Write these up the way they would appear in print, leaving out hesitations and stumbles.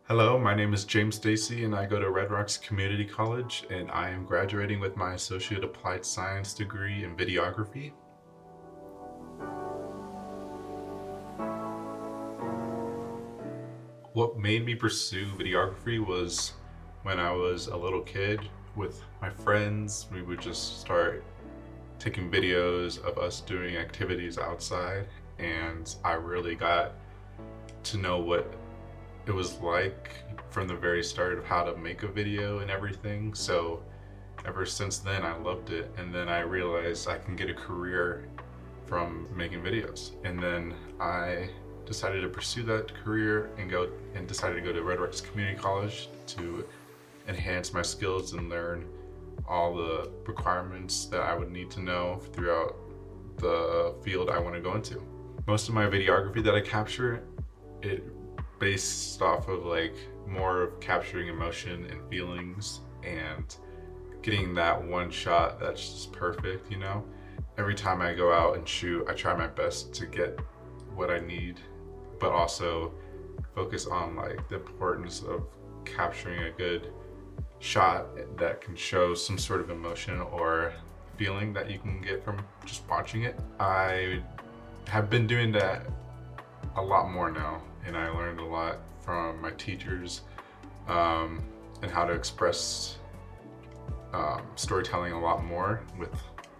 Hello, my name is James Stacey and I go to Red Rocks Community College and I am graduating with my Associate Applied Science degree in videography. What made me pursue videography was when I was a little kid with my friends. We would just start taking videos of us doing activities outside, and I really got to know what it was like from the very start of how to make a video and everything. So ever since then I loved it, and then I realized I can get a career from making videos, and then I decided to pursue that career and decided to go to Red Rocks Community College to enhance my skills and learn all the requirements that I would need to know throughout the field I want to go into. Most of my videography that I capture, it based off of like more of capturing emotion and feelings and getting that one shot that's just perfect, you know? Every time I go out and shoot, I try my best to get what I need, but also focus on like the importance of capturing a good shot that can show some sort of emotion or feeling that you can get from just watching it. I have been doing that a lot more now, and I learned a lot from my teachers and how to express storytelling a lot more with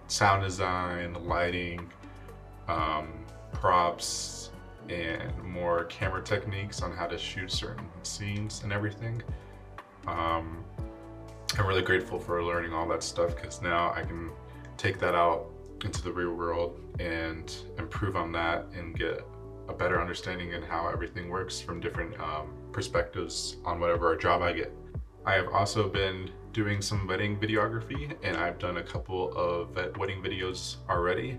sound design, lighting, props, and more camera techniques on how to shoot certain scenes and everything. I'm really grateful for learning all that stuff because now I can take that out into the real world and improve on that and get a better understanding in how everything works from different perspectives on whatever job I get. I have also been doing some wedding videography, and I've done a couple of wedding videos already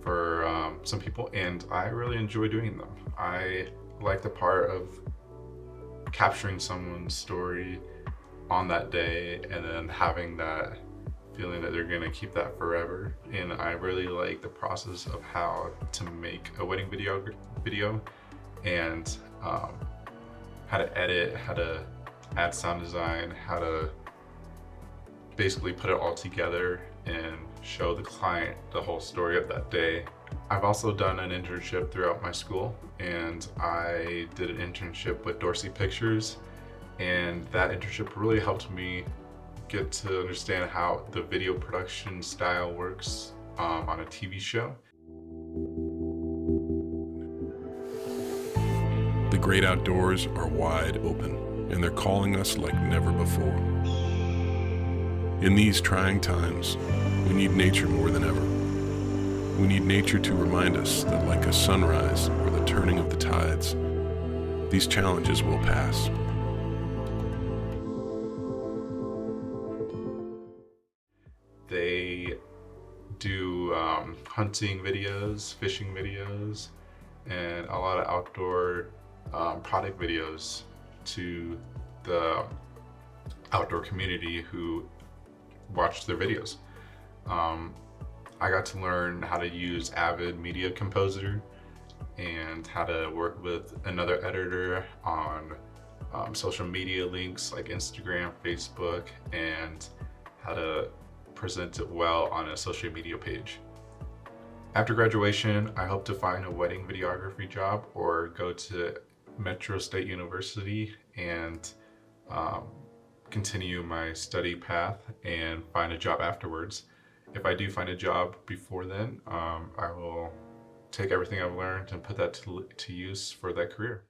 for some people, and I really enjoy doing them. I like the part of capturing someone's story on that day and then having that feeling that they're gonna keep that forever. And I really like the process of how to make a wedding video and how to edit, how to add sound design, how to basically put it all together and show the client the whole story of that day. I've also done an internship throughout my school, and I did an internship with Dorsey Pictures, and that internship really helped me get to understand how the video production style works on a TV show. The great outdoors are wide open, and they're calling us like never before. In these trying times, we need nature more than ever. We need nature to remind us that, like a sunrise or the turning of the tides, these challenges will pass. They do hunting videos, fishing videos, and a lot of outdoor product videos to the outdoor community who watch their videos. I got to learn how to use Avid Media Composer and how to work with another editor on social media links like Instagram, Facebook, and how to present it well on a social media page. After graduation, I hope to find a wedding videography job or go to Metro State University and continue my study path and find a job afterwards. If I do find a job before then, I will take everything I've learned and put that to use for that career.